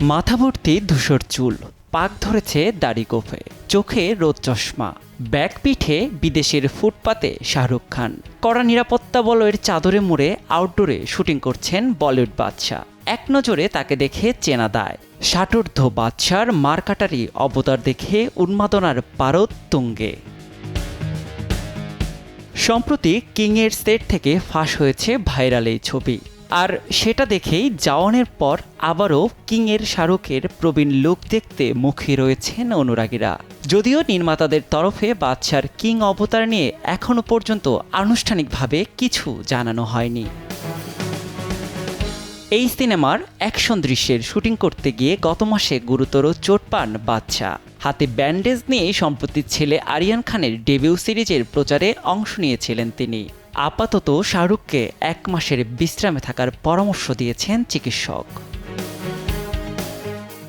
মাথা ভর্তি ধূসর চুল, পাক ধরেছে দাড়ি গোফে, চোখে রোদ চশমা, ব্যাক পিঠে বিদেশের ফুটপাতে শাহরুখ খান। কড়া নিরাপত্তা বলয়ের চাদরে মুড়ে আউটডোরে শুটিং করছেন বলিউড বাদশা। এক নজরে তাকে দেখে চেনা দায়। ষাটোর্ধ্ব বাদশার মারকাটারি অবতার দেখে উন্মাদনার পারদ তুঙ্গে। সম্প্রতি কিংয়ের সেট থেকে ফাঁস হয়েছে ভাইরাল এই ছবি। আর সেটা দেখেই জওয়ানের পর আবারও কিংয়ের শাহরুখের প্রবীণ লুক দেখতে মুখী রয়েছেন অনুরাগীরা। যদিও নির্মাতাদের তরফে বাদশার কিং অবতার নিয়ে এখনও পর্যন্ত আনুষ্ঠানিকভাবে কিছু জানানো হয়নি। এই সিনেমার অ্যাকশন দৃশ্যের শুটিং করতে গিয়ে গত মাসে গুরুতর চোট পান বাদশা। হাতে ব্যান্ডেজ নিয়ে সম্প্রতি ছেলে আরিয়ান খানের ডেবিউ সিরিজের প্রচারে অংশ নিয়েছিলেন তিনি। আপাতত শাহরুখকে 1 মাসের বিশ্রামে থাকার পরামর্শ দিয়েছেন চিকিৎসক।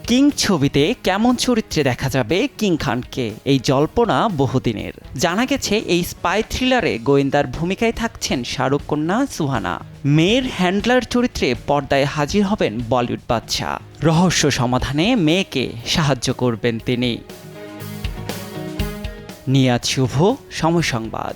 কিং ছবিতে কেমন চরিত্রে দেখা যাবে কিং খানকে, এই জল্পনা বহুদিনের। জানা গেছে এই স্পাই থ্রিলারে গোয়েন্দার ভূমিকায় থাকছেন শাহরুখ কন্যা সুহানা। মেয়ের হ্যান্ডলার চরিত্রে পর্দায় হাজির হবেন বলিউড বাদশা। রহস্য সমাধানে মেয়েকে সাহায্য করবেন তিনি। নিয়াজ শুভ, সময় সংবাদ।